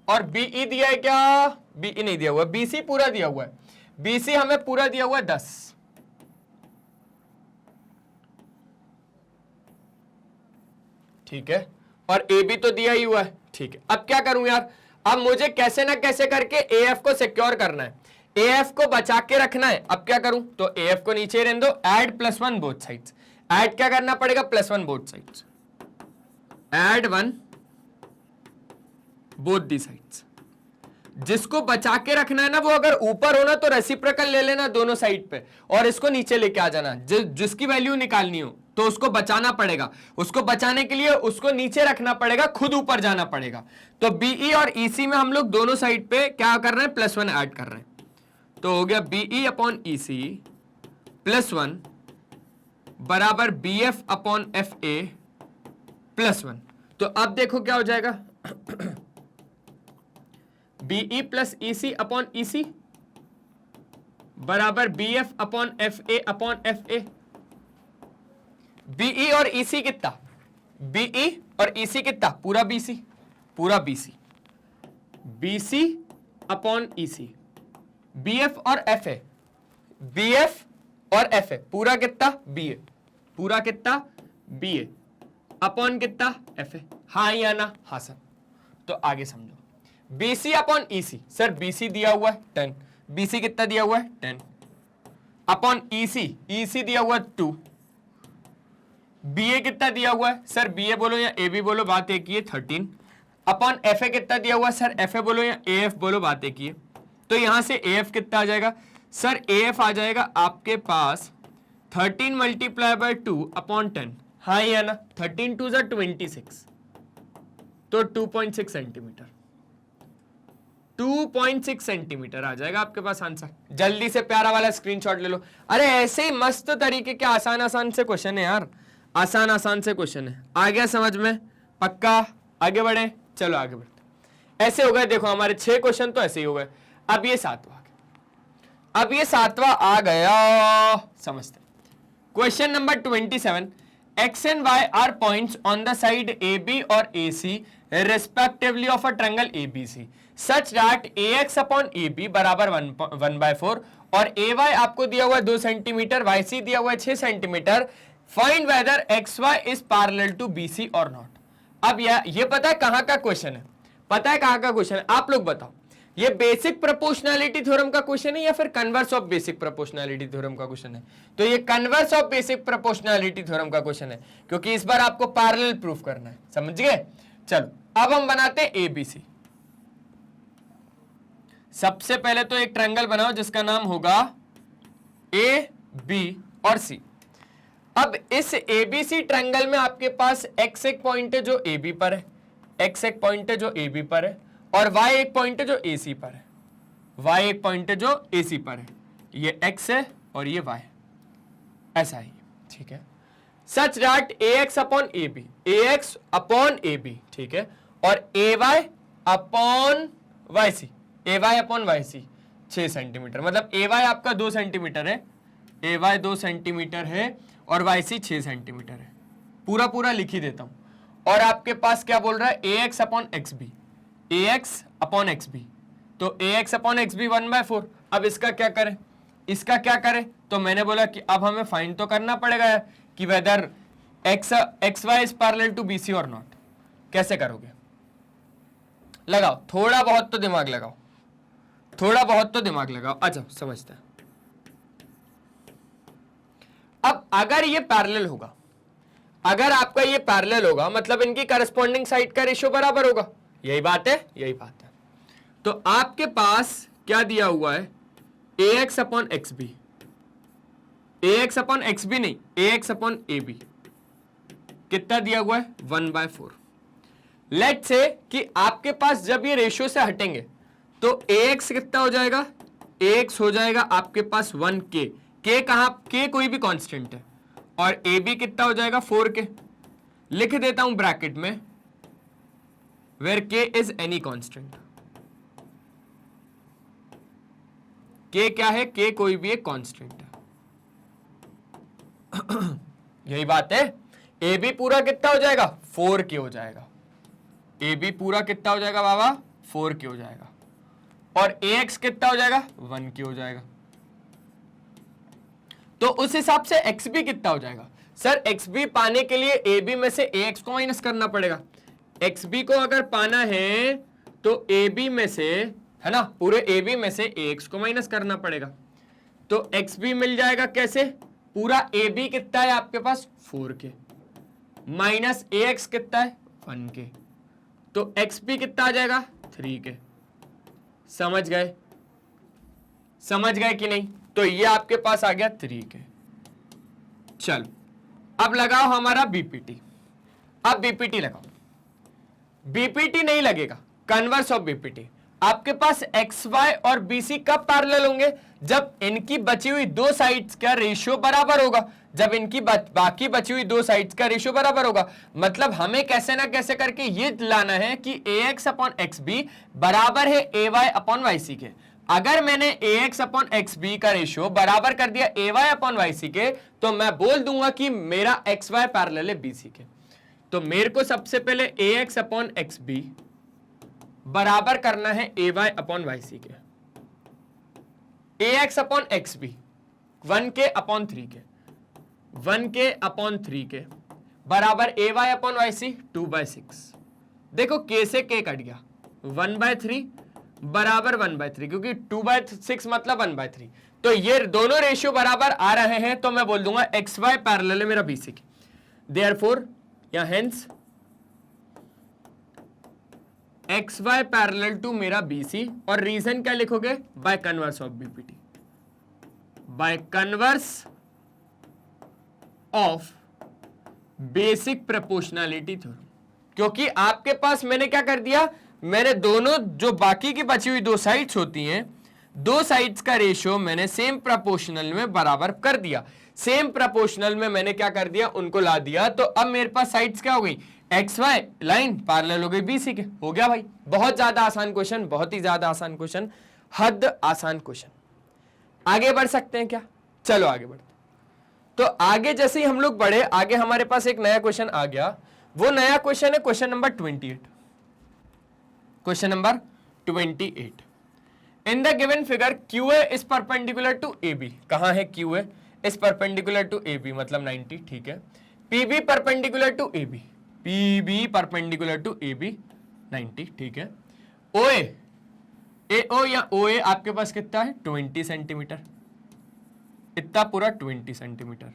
और BE दिया है क्या, BE नहीं दिया हुआ, BC पूरा दिया हुआ है, BC हमें पूरा दिया हुआ है 10, ठीक है, और AB तो दिया ही हुआ है, ठीक है। अब क्या करूं यार, अब मुझे कैसे ना कैसे करके AF को सिक्योर करना है, AF को बचा के रखना है। अब क्या करूं, तो AF को नीचे रहने दो, ऐड +1 बोथ साइड्स, ऐड क्या करना पड़ेगा, +1 both sides, add 1 both the sides. जिसको बचा के रखना है ना, वो अगर ऊपर होना तो रेसिप्रोकल ले लेना दोनों साइड पे, और इसको नीचे लेके आ जाना, जिसकी वैल्यू निकालनी हो तो उसको बचाना पड़ेगा, उसको बचाने के लिए उसको नीचे रखना पड़ेगा, खुद ऊपर जाना पड़ेगा। तो BE और EC में हम लोग दोनों साइड पे क्या कर रहे हैं, +1 ऐड कर रहे हैं, तो हो गया BE अपॉन EC +1 बराबर BF अपॉन FA +1। तो अब देखो क्या हो जाएगा, BE plus EC upon EC बराबर BF upon FA upon FA। BE और EC कितना, BE और EC कितना, पूरा BC, पूरा BC, BC upon EC, BF और FA, BF और FA पूरा कितना, BA, पूरा कितना BA अपॉन कितना FA, हाँ या ना, हाँ सर। तो आगे समझो, BC upon EC, sir BC दिया हुआ है 10, BC कितना दिया हुआ है 10 अपॉन EC, EC दिया हुआ है 2, BA कितना दिया हुआ है सर, BA बोलो या AB बोलो, बात एक ही है 13 अपॉन FA कितना दिया हुआ है सर, FA बोलो या AF बोलो, बात एक ही है। तो यहां से AF कितना आ जाएगा सर, AF आ जाएगा आपके पास 13 मल्टीप्लाई बाय 2 अपॉन 10, हाँ या ना, 13 2 26, तो 2.6 सेंटीमीटर, 2.6 सेंटीमीटर आ जाएगा आपके पास आंसर। जल्दी से प्यारा वाला स्क्रीनशॉट ले लो। अरे ऐसे ही मस्त तरीके के आसान आसान से क्वेश्चन है यार, आसान आसान से क्वेश्चन है। आ गया समझ में, पक्का, आगे बढ़े, चलो आगे बढ़ते। ऐसे हो गए, देखो हमारे 6 क्वेश्चन तो ऐसे ही हो गए। अब ये 7वां, अब ये 7वां आ गया, समझते। Question number 27, x and y are points on the side AB और AC respectively of a triangle ABC such that AX upon AB बराबर 1/4 और AY आपको दिया हुआ है 2 सेंटीमीटर, YC दिया हुआ है 6 centimetre. Find weather XY is parallel to BC or not। अब ये पता है कहां का क्वेश्चन है, पता है कहां का क्वेश्चन है, आप लोग बताओ। ये बेसिक प्रोपोर्शनैलिटी थ्योरम का क्वेश्चन है या फिर converse of basic proportionality theorem का क्वेश्चन है? तो ये converse of basic proportionality theorem का क्वेश्चन है, क्योंकि इस बार आपको पैरेलल प्रूफ करना है, समझ गए। चलो अब हम बनाते हैं एबीसी। सबसे पहले तो एक ट्रायंगल बनाओ जिसका नाम होगा ए बी और सी। अब इस एबीसी ट्रायंगल में आपके पास एक्स एक पॉइंट है जो एबी पर है, एक्स एक पॉइंट है जो एबी पर है, और वाई एक पॉइंट है जो एसी पर है, वाई एक पॉइंट है जो एसी पर है। ये एक्स है और ये वाई, ऐसा ही, ठीक है। Such that A X upon A B, A X upon A B, ठीक है, और A Y upon Y C, A Y upon Y C 6 centimetre, मतलब ए वाई आपका 2 सेंटीमीटर है, ए वाई 2 सेंटीमीटर है और वाई सी 6 सेंटीमीटर है। पूरा पूरा लिख ही देता हूं। और आपके पास क्या बोल रहा है, ए X upon x B, A X upon x B, तो ए एक्स अपॉन एक्स बी 1/4। अब इसका क्या करें, इसका क्या करें, तो मैंने बोला कि अब हमें फाइंड तो करना पड़ेगा कि whether X Y is parallel to B C और नॉट। कैसे करोगे, लगाओ थोड़ा बहुत तो दिमाग लगाओ, थोड़ा बहुत तो दिमाग लगाओ, आ जाओ समझते हैं। अब अगर ये पैरेलल होगा, अगर आपका ये पैरेलल होगा मतलब इनकी करस्पॉन्डिंग साइड का रेशियो बराबर होगा, यही बात है, यही बात है। तो आपके पास क्या दिया हुआ है, ए X upon x B, A X upon x B नहीं, ए एक्स अपॉन ए बी कितना दिया हुआ है 1/4। लेट्स से कि आपके पास जब ये रेशियो से हटेंगे तो ए एक्स कितना हो जाएगा, ए एक्स हो जाएगा आपके पास 1k, के कहां, के कोई भी कांस्टेंट है, और ए बी कितना हो जाएगा 4k। लिख देता हूं ब्रैकेट में, वेयर के इज एनी कांस्टेंट, के क्या है, के कोई भी एक कांस्टेंट है। यही बात है। ए बी पूरा कितना हो जाएगा 4k हो जाएगा, ए बी पूरा कितना हो जाएगा बाबा 4k हो जाएगा, और ए एक्स कितना हो जाएगा 1k हो जाएगा। तो उस हिसाब से एक्स बी कितना हो जाएगा, सर एक्स बी पाने के लिए ए बी में से ए एक्स को माइनस करना पड़ेगा। एक्स बी को अगर पाना है तो ए बी में से, है ना, पूरे ए बी में से ए एक्स को माइनस करना पड़ेगा। तो एक्स बी मिल जाएगा कैसे, पूरा ए बी कितना है आपके पास 4k, माइनस ए एक्स कितना है 1k, तो एक्स बी कितना आ जाएगा 3k। समझ गए, समझ गए कि नहीं, तो ये आपके पास आ गया 3k। चलो अब लगाओ हमारा बीपीटी, अब बीपीटी लगाओ, बीपीटी नहीं लगेगा, कन्वर्स ऑफ बीपीटी। आपके पास एक्स वाई और बीसी कब पैरेलल होंगे, जब इनकी बची हुई दो साइड्स का रेशियो बराबर होगा, जब इनकी बाकी बची हुई दो साइड्स का रेशियो बराबर होगा। मतलब हमें कैसे ना कैसे करके ये लाना है कि ए एक्स अपॉन एक्स बी बराबर है ए वाई अपॉन वाई सी के। अगर मैंने ए एक्स अपॉन एक्स बी का रेशियो बराबर कर दिया ए वाई अपॉन वाई सी के, तो मैं बोल दूंगा कि मेरा एक्स वाई पैरेलल है बी सी के। तो मेरे को सबसे पहले ए एक्स अपॉन एक्स बी बराबर करना है ए वाई अपॉन वाई सी के। ए X upon x B 1k upon 3k, 1k upon 3k बराबर A Y upon Y C 2/6। देखो k से k कट गया, 1/3 बराबर 1/3, क्योंकि 2/6 मतलब 1/3। तो ये दोनों रेशियो बराबर आ रहे हैं, तो मैं बोल दूंगा एक्स वाई पैरेलल है मेरा बीसी के। देयरफॉर या hence X Y parallel to मेरा बीसी, और रीजन क्या लिखोगे, by converse of BPT, by converse of basic proportionality theorem. क्योंकि आपके पास मैंने क्या कर दिया, मैंने दोनों जो बाकी की बची हुई दो साइड्स होती हैं, दो साइड्स का रेशियो मैंने सेम प्रोपोर्शनल में बराबर कर दिया। सेम प्रोपोर्शनल में मैंने क्या कर दिया, उनको ला दिया, तो अब मेरे पास साइड्स क्या हो गई, एक्स वाई लाइन पैरेलल हो गई बीसी के। हो गया भाई, बहुत ज्यादा आसान क्वेश्चन, बहुत ही ज्यादा आसान क्वेश्चन, हद आसान क्वेश्चन। आगे बढ़ सकते हैं क्या, चलो आगे बढ़ते। तो आगे जैसे ही हम लोग बढ़े, आगे हमारे पास एक नया क्वेश्चन आ गया। वो नया क्वेश्चन है question number 28। Question number 28, in the given figure QA is perpendicular to AB। कहां है QA is perpendicular to AB, मतलब 90, ठीक है। PB perpendicular to AB, PB perpendicular to AB 90, ठीक है। OA, AO या OA आपके पास कितना है 20 सेंटीमीटर, इतना पूरा 20 सेंटीमीटर।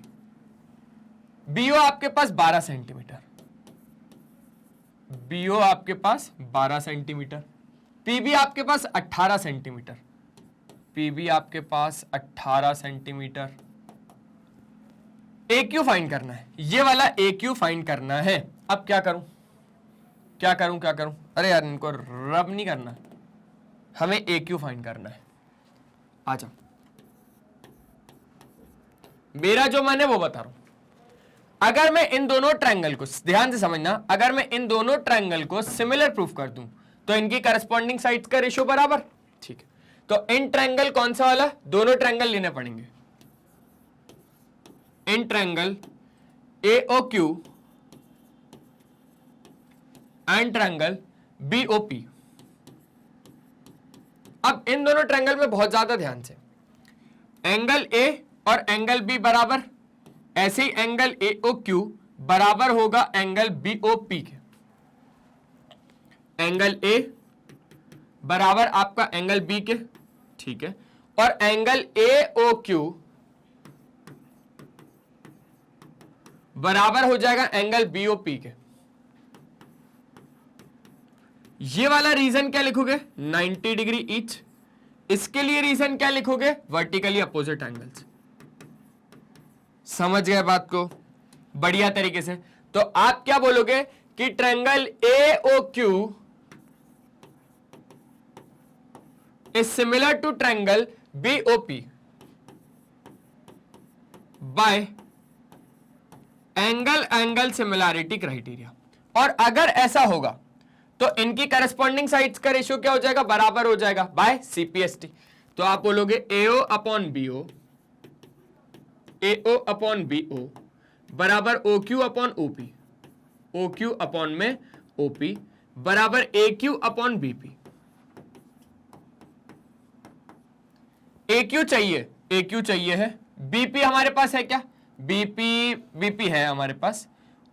BO आपके पास 12 सेंटीमीटर, BO आपके पास 12 सेंटीमीटर। PB आपके पास 18 सेंटीमीटर, PB आपके पास 18 सेंटीमीटर। ए क्यू फाइंड करना है, ये वाला ए क्यू फाइंड करना है। अब क्या करूं क्या करूं क्या करूं, अरे यार इनको रब नहीं करना, हमें ए क्यू फाइंड करना है। आ जाओ, मेरा जो मन है वो बता रहा हूं। अगर मैं इन दोनों ट्रायंगल को, ध्यान से समझना, अगर मैं इन दोनों ट्रायंगल को सिमिलर प्रूफ कर दूं तो इनकी करस्पॉन्डिंग साइड्स का रेशियो बराबर, ठीक है। तो इन ट्रायंगल कौन सा वाला, दोनों ट्रायंगल लेने पड़ेंगे। In triangle AOQ and triangle BOP। अब इन दोनों ट्रायंगल में बहुत ज्यादा ध्यान से, एंगल A और एंगल B बराबर, ऐसे ही एंगल AOQ बराबर होगा एंगल BOP के। एंगल A बराबर आपका एंगल B के, ठीक है, और एंगल AOQ बराबर हो जाएगा एंगल BOP के। ये वाला रीजन क्या लिखोगे, 90 डिग्री ईच। इसके लिए रीजन क्या लिखोगे, वर्टिकली अपोजिट एंगल्स। समझ गए बात को बढ़िया तरीके से। तो आप क्या बोलोगे कि triangle AOQ is similar to triangle BOP by angle similarity criteria. और अगर ऐसा होगा तो इनकी करस्पॉन्डिंग साइड्स का रेशियो क्या हो जाएगा, बराबर हो जाएगा बाय CPST। तो आप बोलोगे AO upon BO, AO upon BO बराबर OQ upon OP, OQ upon में OP बराबर AQ अपॉन BP। AQ चाहिए, AQ चाहिए है, BP हमारे पास है क्या, BP है हमारे पास,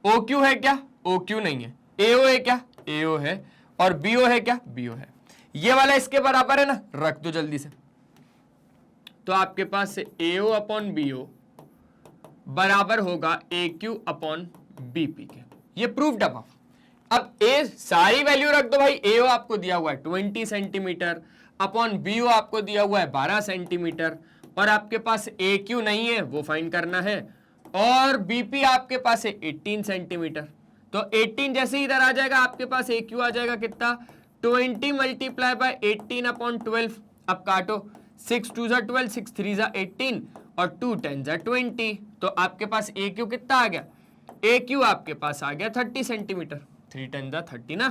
OQ है क्या, OQ नहीं है, AO है क्या, AO है, और BO है क्या, BO है। ये वाला इसके बराबर है ना, रख दो जल्दी से। तो आपके पास से AO अपॉन BO बराबर होगा AQ अपॉन BP के। ये प्रूफ डब। अब ए सारी वैल्यू रख दो भाई। AO आपको दिया हुआ है 20 सेंटीमीटर अपॉन BO आपको दिया हुआ है 12 सेंटीमीटर, और आपके पास AQ नहीं है, वो फाइंड करना है, और BP आपके पास है 18 सेंटीमीटर। तो 18 जैसे इधर आ जाएगा आपके पास AQ आ जाएगा कितना, 20 मल्टीप्लाई बाय 18 अपॉन 12। अब काटो, 6 2 जा 12, 6 3 जा 18 और 2 10 जा 20। तो आपके पास AQ कितना आ गया, AQ आपके पास आ गया 30 सेंटीमीटर। 3 10 जा 30 ना,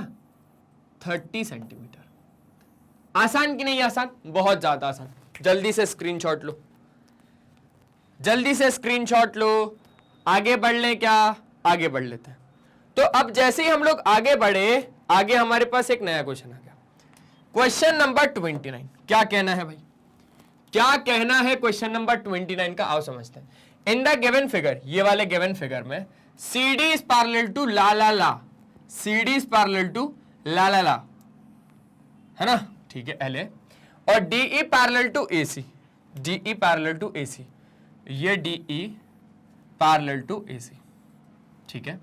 30 सेंटीमीटर। आसान कि नहीं आसान, बहुत ज्यादा आसान। जल्दी से स्क्रीनशॉट लो, जल्दी से स्क्रीनशॉट लो। आगे बढ़ लें क्या, आगे बढ़ लेते हैं। तो अब जैसे ही हम लोग आगे बढ़े, आगे हमारे पास एक नया क्वेश्चन आ गया, क्वेश्चन नंबर 29। क्या कहना है भाई, क्या कहना है क्वेश्चन नंबर 29 का, आओ समझते हैं। इन द गिवन फिगर, ये वाले गिवन फिगर में CD इज पैरेलल टू ला ला ला, CD इज पैरेलल टू ला ला ला, है ना, ठीक है, LA, और DE parallel to AC, DE parallel to AC, ये DE पैरेलल टू AC, ठीक है।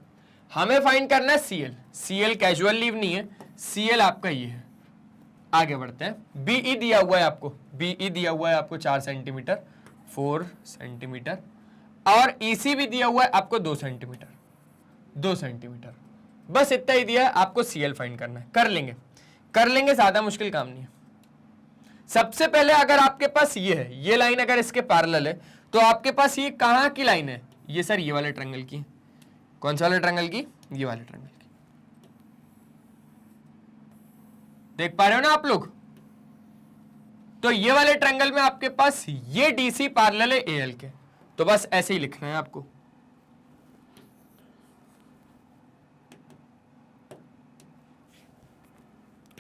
हमें फाइंड करना है CL कैजुअल लीव नहीं है, CL आपका ये है। आगे बढ़ते हैं। BE दिया हुआ है आपको, BE दिया हुआ है आपको 4 सेंटीमीटर, 4 सेंटीमीटर, और EC भी दिया हुआ है आपको 2 सेंटीमीटर, 2 सेंटीमीटर। बस इतना ही दिया है, आपको CL फाइंड करना है। कर लेंगे, ज्यादा मुश्किल काम नहीं है। सबसे पहले अगर आपके पास ये है, ये लाइन अगर इसके पैरेलल है, तो आपके पास ये कहां की लाइन है, ये सर ये वाले ट्रायंगल की। कौन सा वाले ट्रायंगल की, ये वाले ट्रायंगल की। देख पा रहे हो ना आप लोग। तो ये वाले ट्रायंगल में आपके पास ये DC पैरेलल है AL के, तो बस ऐसे ही लिखना है आपको।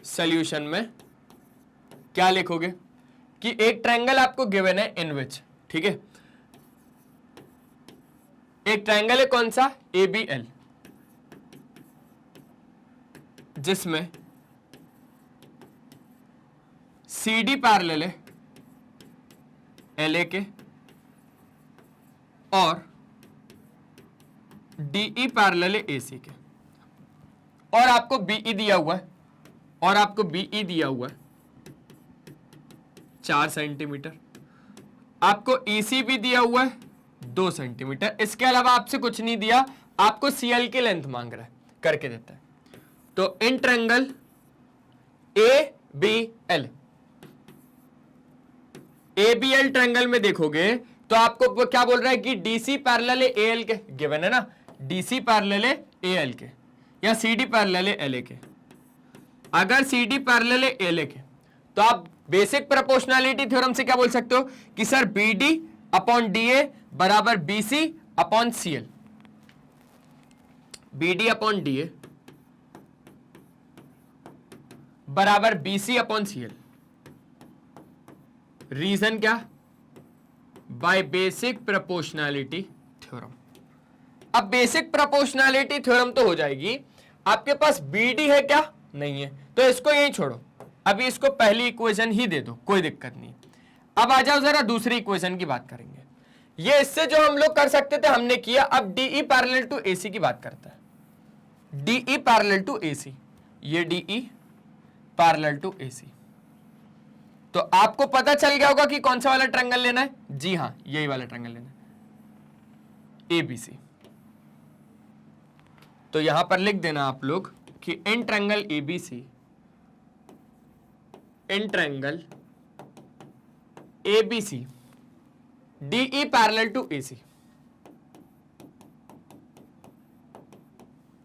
सॉल्यूशन में क्या लिखोगे कि एक ट्रायंगल आपको गिवन है इन विच, ठीक है, एक ट्रायंगल है कौन सा, ABL, जिसमें CD पैरेलल है LA के और DE पैरेलल है AC के, और आपको BE दिया हुआ है, और आपको BE दिया हुआ है 4 सेंटीमीटर, आपको EC भी दिया हुआ है 2 सेंटीमीटर। इसके अलावा आपसे कुछ नहीं दिया, आपको सीएल की लेंथ मांग रहा है, करके देता है। तो in triangle ABL, ABL triangle में देखोगे तो आपको क्या बोल रहा है कि DC पैरेलल है AL के, गिवन है ना, DC पैरेलल है AL के या CD पैरेलल है LA के। अगर CD पैरेलल है LA के तो आप बेसिक प्रोपोर्शनैलिटी थ्योरम से क्या बोल सकते हो कि सर BD अपॉन DA बराबर BC upon CL, BD upon DA बराबर BC अपॉन CL। रीजन क्या? By basic proportionality theorem. अब बेसिक प्रोपोर्शनैलिटी थ्योरम तो हो जाएगी, आपके पास BD है क्या? नहीं है, तो इसको यही छोड़ो, अभी इसको पहली इक्वेशन ही दे दो, कोई दिक्कत नहीं। अब आ जाओ जरा दूसरी इक्वेशन की बात करेंगे। ये इससे जो हम लोग कर सकते थे हमने किया। अब DE पैरेलल टू AC की बात करता है। DE पैरेलल टू AC, ये DE पैरेलल टू AC। तो आपको पता चल गया होगा कि कौन सा वाला ट्रायंगल लेना है। जी हां, यही वाला ट्रायंगल लेना है, ABC। तो यहां पर लिख देना आप लोग कि in triangle ABC, in triangle ABC DE parallel to AC,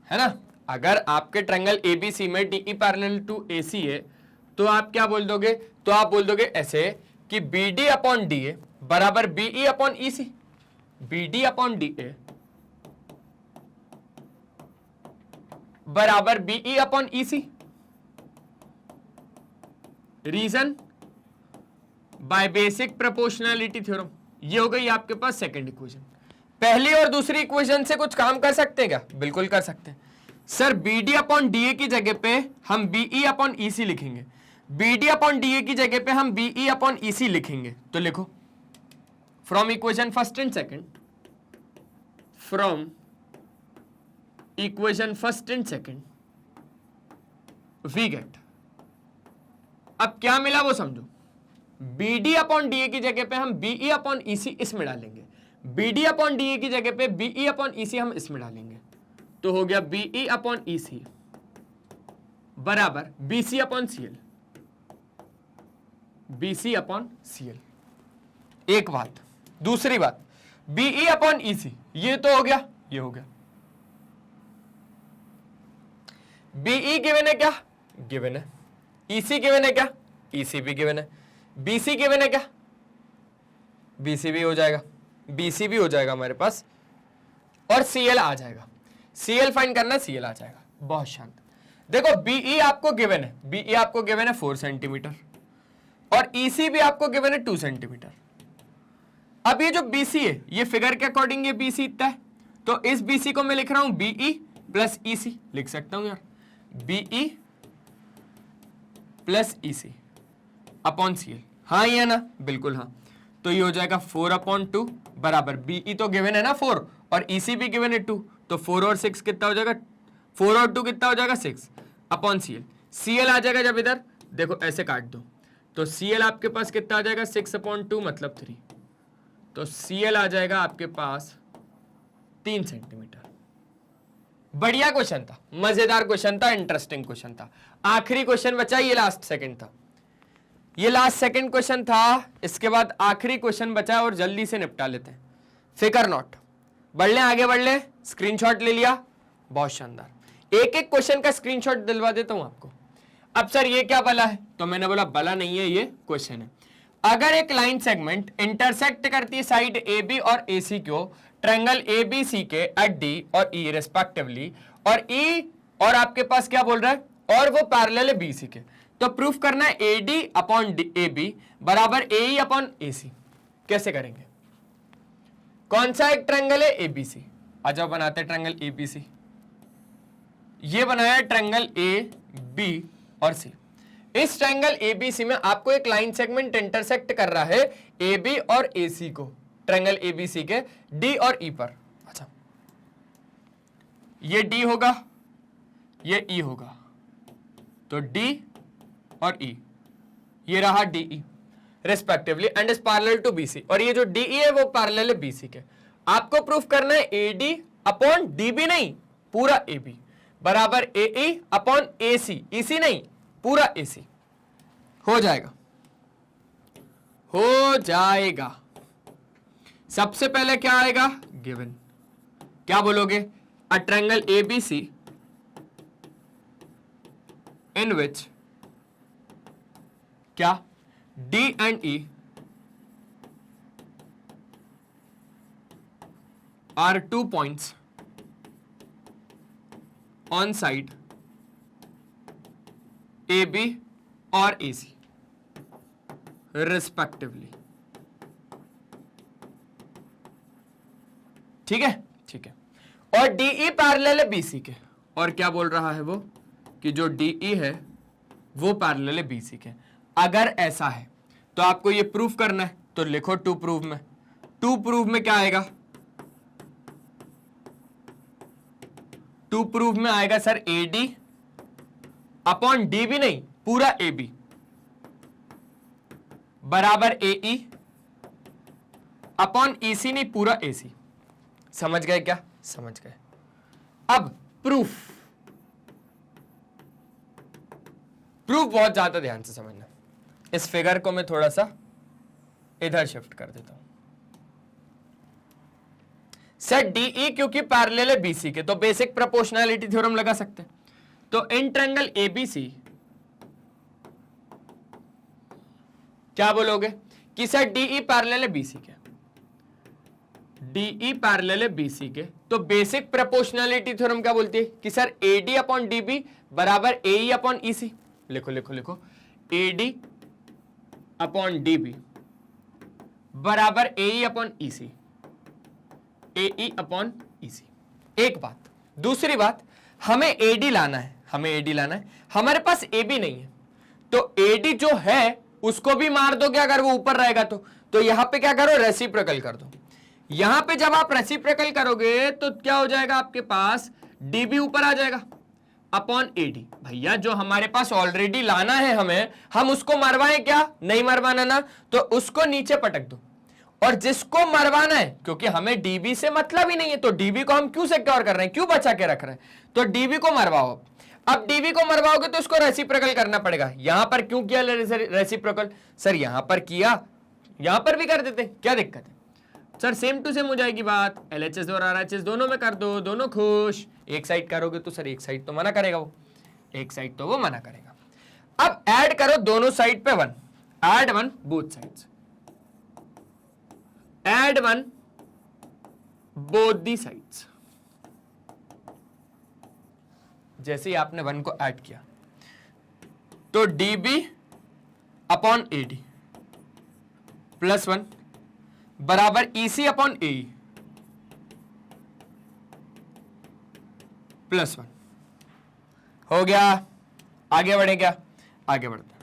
है ना। अगर आपके ट्रायंगल ABC में DE पैरेलल टू AC है तो आप क्या बोल दोगे? तो आप बोल दोगे ऐसे कि BD अपॉन DA बराबर BE upon EC, BD upon DA बराबर BE upon EC। Reason by basic proportionality theorem. ये हो गई आपके पास सेकंड इक्वेशन। पहली और दूसरी इक्वेशन से कुछ काम कर सकते हैं क्या? बिल्कुल कर सकते हैं। सर BD अपॉन DA की जगह पे हम BE अपॉन EC लिखेंगे, BD अपॉन DA की जगह पे हम BE अपॉन EC लिखेंगे। तो लिखो from equation first and second, from equation first and second we get. अब क्या मिला वो समझो। BD अपॉन DA की जगह पे हम BE अपॉन EC इसमें डालेंगे, BD अपॉन DA की जगह पे BE अपॉन EC हम इसमें डालेंगे। तो हो गया BE अपॉन EC बराबर BC upon CL, BC upon CL। एक बात। दूसरी बात, BE अपॉन EC ये तो हो गया, ये हो गया। BE गिवन है क्या? गिवन है। EC गिवन है क्या? EC भी गिवन है। BC गिवन है क्या? BC भी हो जाएगा, BC भी हो जाएगा हमारे पास, और CL आ जाएगा। CL फाइंड करना, CL आ जाएगा। बहुत शांत। देखो BE आपको गिवन है, BE आपको गिवन है 4 सेंटीमीटर और EC भी आपको गिवन है 2 सेंटीमीटर। अब ये जो BC है ये फिगर के अकॉर्डिंग ये BC इतना है, तो इस BC को मैं लिख रहा हूं BE प्लस EC लिख सकता हूं यार, BE plus EC upon CL। हाँ ये है ना? बिल्कुल हाँ। तो ये हो जाएगा 4/2 बराबर BE तो गिवन है ना 4 और EC भी गिवन है 2, तो 4 और 6 कितना हो जाएगा? 4 और 2 कितना हो जाएगा? 6 अपॉन CL। CL आ जाएगा जब इधर देखो ऐसे काट दो तो CL आपके पास कितना आ जाएगा? 6/2 मतलब 3, तो CL आ जाएगा आपके पास 3 सेंटीमीटर। बढ़िया क्वेश्चन था, मजेदार क्वेश्चन था, इंटरेस्टिंग क्वेश्चन था। आखिरी क्वेश्चन बचा, ये लास्ट सेकंड था, ये लास्ट सेकंड क्वेश्चन था। इसके बाद आखिरी क्वेश्चन बचा और जल्दी से निपटा लेते हैं। फिकर नॉट, बढ़ ले आगे बढ़ ले। स्क्रीनशॉट ले लिया, बहुत शानदार। एक एक क्वेश्चन का स्क्रीनशॉट दिलवा देता हूं आपको। अब सर ये क्या बला है? तो मैंने बोला बला नहीं है, ये क्वेश्चन है। अगर एक लाइन सेगमेंट इंटरसेक्ट करती है साइड AB और AC को ट्रायंगल ABC के एट D और E रेस्पेक्टिवली, और E और आपके पास क्या बोल रहा है, और वो पैरेलल है BC के, तो प्रूफ करना है AD अपॉन AB बराबर AE अपॉन AC। कैसे करेंगे? कौन सा एक ट्रायंगल है? ABC। आ जाओ बनाते हैं ट्रायंगल ABC। ये बनाया है ट्रायंगल AB और C। इस ट्रायंगल ABC में आपको एक लाइन सेगमेंट इंटरसेक्ट कर रहा है AB और AC को, ट्रायंगल ABC के D और E पर। अच्छा, ये D होगा, ये E होगा, तो D और E, ये रहा DE respectively, and is parallel to BC, और ये जो DE है वो पैरेलल है BC के। आपको प्रूफ करना है AD अपॉन DB नहीं, पूरा AB बराबर AE अपॉन AC, EC नहीं, पूरा AC। हो जाएगा, हो जाएगा। सबसे पहले क्या आएगा, गिवन। क्या बोलोगे, अ ट्रायंगल ABC इन विच क्या D and E are 2 points on side AB और AC respectively। ठीक है, ठीक है। और DE पैरेलल है BC के, और क्या बोल रहा है वो कि जो DE है वो पैरेलल है BC के। अगर ऐसा है तो आपको ये प्रूफ करना है, तो लिखो टू प्रूफ में। टू प्रूफ में क्या आएगा, टू प्रूफ में आएगा सर AD अपॉन DB नहीं, पूरा AB बराबर AE अपॉन EC नहीं, पूरा AC। समझ गए क्या, समझ गए। अब प्रूफ, प्रूफ बहुत ज्यादा ध्यान से समझना। इस फिगर को मैं थोड़ा सा इधर शिफ्ट कर देता हूं। सेट DE क्योंकि पैरेलल है BC के, तो बेसिक प्रोपोर्शनैलिटी थ्योरम लगा सकते हैं। तो इन ट्रायंगल ABC क्या बोलोगे कि सेट DE पैरेलल है BC के, DE पैरेलल है BC के, तो बेसिक प्रोपोर्शनैलिटी थ्योरम क्या बोलती है कि सर AD अपॉन DB बराबर AE अपॉन EC। लिखो लिखो लिखो, AD अपॉन DB बराबर AE upon EC, AE upon EC। एक बात। दूसरी बात, हमें AD लाना है, हमें AD लाना है, हमारे पास AB नहीं है, तो AD जो है उसको भी मार दो क्या, अगर वो ऊपर रहेगा तो यहां पे क्या करो, रेसिप्रोकल कर दो। यहां पे जब आप रेसिप्रोकल करोगे तो क्या हो जाएगा, आपके पास DB ऊपर आ जाएगा अपॉन AD। भैया जो हमारे पास ऑलरेडी लाना है हमें, हम उसको मरवाएं क्या, नहीं मरवाना ना, तो उसको नीचे पटक दो। और जिसको मरवाना है, क्योंकि हमें DB से मतलब ही नहीं है, तो DB को हम क्यों सिक्योर कर रहे हैं, क्यों बचा के रख रहे हैं, तो DB को मरवाओ। अब DB को मरवाओगे तो इसको रेसिप्रोकल करना पड़ेगा। यहां पर क्यों किया रेसिप्रोकल, सर यहां पर किया, यहां पर भी कर देते, क्या दिक्कत है सर, सेम टू सेम हो जाएगी बात। LHS और RHS दोनों में कर दो, दोनों खुश। एक साइड करोगे तो सर एक साइड तो मना करेगा, वो एक साइड तो वो मना करेगा। अब ऐड करो दोनों साइड पे 1, add 1 both sides, add 1 both the sides. जैसे ही आपने 1 को ऐड किया तो DB अपॉन AD प्लस 1 बराबर EC अपॉन AE प्लस 1 हो गया। आगे बढ़े क्या, आगे बढ़ते हैं।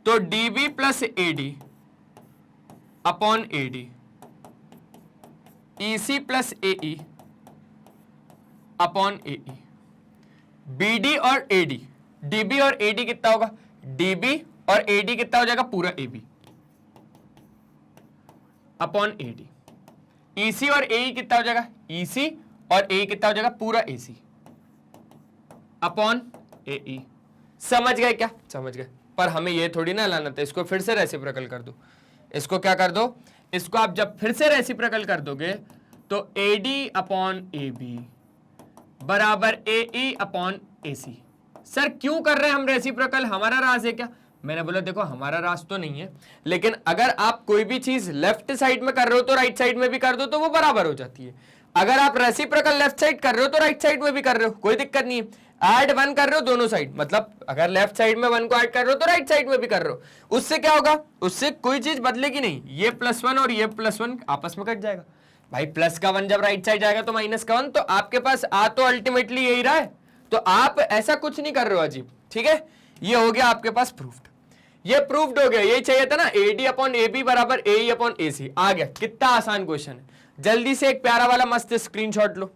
तो DB plus AD upon AD, EC plus AE upon AE, BD और AD, DB और AD कितना होगा, DB और AD कितना हो जाएगा, पूरा AB अपॉन AD। EC और AE कितना हो जाएगा, EC और AE कितना हो जाएगा, पूरा AC अपॉन AE। समझ गए क्या, समझ गए। पर हमें ये थोड़ी ना लाना था, इसको फिर से रेसिप्रोकल कर दो। इसको क्या कर दो, इसको आप जब फिर से रेसिप्रोकल कर दोगे तो AD अपॉन AB बराबर AE अपॉन AC। सर क्यों कर रहे हैं हम रेसिप्रोकल, हमारा राज है क्या, मैंने बोला देखो हमारा राज तो नहीं है, लेकिन अगर आप कोई भी चीज लेफ्ट साइड में कर रहे हो तो राइट साइड में भी कर दो तो वो बराबर हो जाती है। अगर आप रेसिप्रोकल लेफ्ट साइड कर रहे हो तो राइट साइड में भी कर रहे हो, कोई दिक्कत नहीं है। ऐड 1 कर रहे हो दोनों साइड, मतलब अगर लेफ्ट साइड में 1 को ऐड कर रहे हो तो राइट साइड में भी कर रहे हो, उससे क्या होगा, उससे कोई चीज बदलेगी नहीं। ये +1 और ये +1 आपस में कट जाएगा। भाई प्लस का 1 जब राइट साइड जाएगा तो माइनस का 1, तो आपके पास आ तो अल्टीमेटली यही रहा है, तो आप ऐसा कुछ नहीं कर रहे हो अजीब। ठीक है, ये हो गया आपके पास प्रूफ्ड, ये प्रूफ्ड हो गया। यही चाहिए था ना, AD अपॉन AB बराबर AE अपॉन AC। आ गया, कितना आसान क्वेश्चन है। जल्दी से एक प्यारा वाला मस्त स्क्रीनशॉट लो।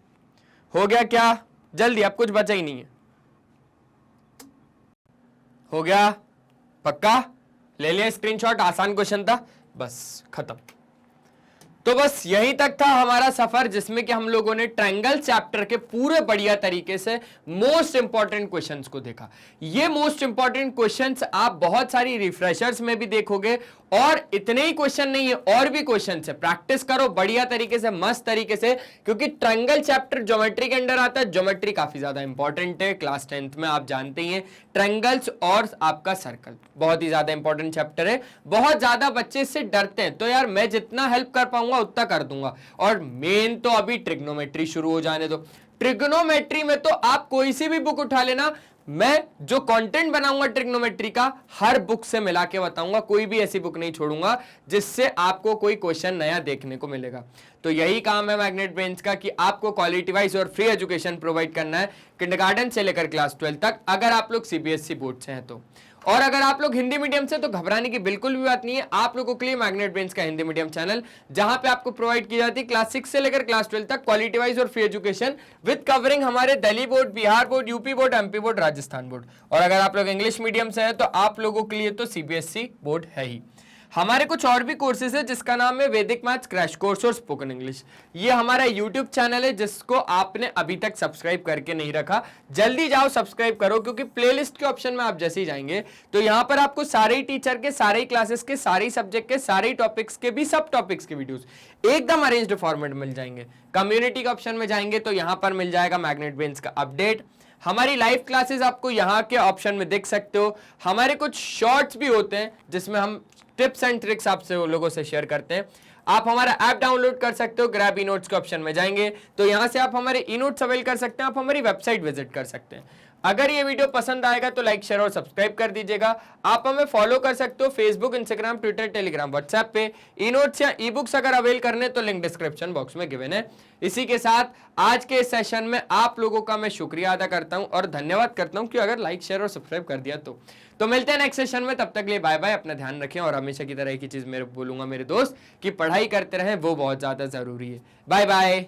हो गया क्या, जल्दी, अब कुछ बचा ही नहीं है। हो गया पक्का, ले लिया स्क्रीनशॉट, आसान क्वेश्चन था, बस खत्म। तो बस यहीं तक था हमारा सफर, जिसमें कि हम लोगों ने ट्रायंगल चैप्टर के पूरे बढ़िया तरीके से मोस्ट इंपॉर्टेंट क्वेश्चंस को देखा। ये मोस्ट इंपॉर्टेंट क्वेश्चंस आप बहुत सारी रिफ्रेशर्स में भी देखोगे, और इतने ही क्वेश्चन नहीं है, और भी क्वेश्चन है। प्रैक्टिस करो बढ़िया तरीके से, मस्त तरीके से, क्योंकि ट्रायंगल चैप्टर ज्योमेट्री के अंडर आता है। ज्योमेट्री काफी ज्यादा इंपॉर्टेंट है, क्लास 10th में आप जानते ही हैं। ट्रायंगल्स और आपका सर्कल बहुत ही ज्यादा इंपॉर्टेंट चैप्टर है। बहुत ज्यादा बच्चे इससे डरते हैं, तो यार मैं जितना हेल्प कर पाऊंगा उतना कर दूंगा। और मेन तो अभी ट्रिग्नोमेट्री शुरू हो जाने दो। ट्रिग्नोमेट्री में तो आप कोई सी भी बुक उठा लेना, मैं जो कंटेंट बनाऊंगा ट्रिग्नोमेट्री का हर बुक से मिला के बताऊंगा। कोई भी ऐसी बुक नहीं छोड़ूंगा जिससे आपको कोई क्वेश्चन नया देखने को मिलेगा। तो यही काम है मैग्नेट ब्रेन्स का, कि आपको क्वालिटी वाइज और फ्री एजुकेशन प्रोवाइड करना है किंडरगार्टन से लेकर क्लास 12 तक, अगर आप लोग सीबीएसई बोर्ड से हैं तो। और अगर आप लोग हिंदी मीडियम से, तो घबराने की बिल्कुल भी बात नहीं है। आप लोगों के लिए मैग्नेट ब्रेन्स का हिंदी मीडियम चैनल, जहां पे आपको प्रोवाइड की जाती है क्लास 6 से लेकर क्लास 12 तक क्वालिटी वाइज और फ्री एजुकेशन, विद कवरिंग हमारे Delhi board, Bihar board, UP board, MP board, Rajasthan board. और अगर आप लोग इंग्लिश मीडियम से हैं तो आप लोगों के लिए तो सीबीएसई बोर्ड है ही। हमारे कुछ और भी कोर्सेज है, जिसका नाम है वैदिक मैथ्स क्रैश कोर्स और स्पोकन इंग्लिश। ये हमारा यूट्यूब चैनल है, जिसको आपने अभी तक सब्सक्राइब करके नहीं रखा, जल्दी जाओ सब्सक्राइब करो, क्योंकि प्लेलिस्ट के ऑप्शन में आप जैसे ही जाएंगे तो यहाँ पर आपको सारे ही टीचर के, सारे ही क्लासेस के, सारे ही सब्जेक्ट के, सारे ही टॉपिक्स के भी सब टॉपिक्स के वीडियोस एकदम अरेंज्ड फॉर्मेट मिल जाएंगे। कम्युनिटी के ऑप्शन में जाएंगे तो यहाँ पर मिल जाएगा मैग्नेट ब्रेन्स का अपडेट। हमारी लाइव क्लासेस आपको यहाँ के ऑप्शन में देख सकते हो। हमारे कुछ शॉर्ट्स भी होते हैं जिसमें हम टिप्स एंड ट्रिक्स आपसे लोगों से शेयर करते हैं। आप हमारा ऐप डाउनलोड कर सकते हो, ग्रैब ई नोट्स के ऑप्शन में जाएंगे तो यहां से आप हमारे ई नोट्स अवेल कर सकते हैं। आप हमारी वेबसाइट विजिट कर सकते हैं। अगर ये वीडियो पसंद आएगा तो लाइक, शेयर और सब्सक्राइब कर दीजिएगा। आप हमें फॉलो कर सकते हो Facebook, Instagram, Twitter, Telegram, WhatsApp पे। ई नोट्स या ई बुक्स अगर अवेल करने तो लिंक डिस्क्रिप्शन बॉक्स में गिवन है। इसी के साथ आज के इस सेशन में आप लोगों का मैं शुक्रिया अदा करता हूं और धन्यवाद करता हूं कि अगर लाइक, शेयर और सब्सक्राइब कर दिया तो मिलते हैं नेक्स्ट सेशन में। तब तक के लिए बाय बाय, अपना ध्यान रखें। और हमेशा की तरह एक ही चीज मेरे बोलूंगा मेरे दोस्त, कि पढ़ाई करते रहें, वो बहुत ज्यादा जरूरी है। Bye bye.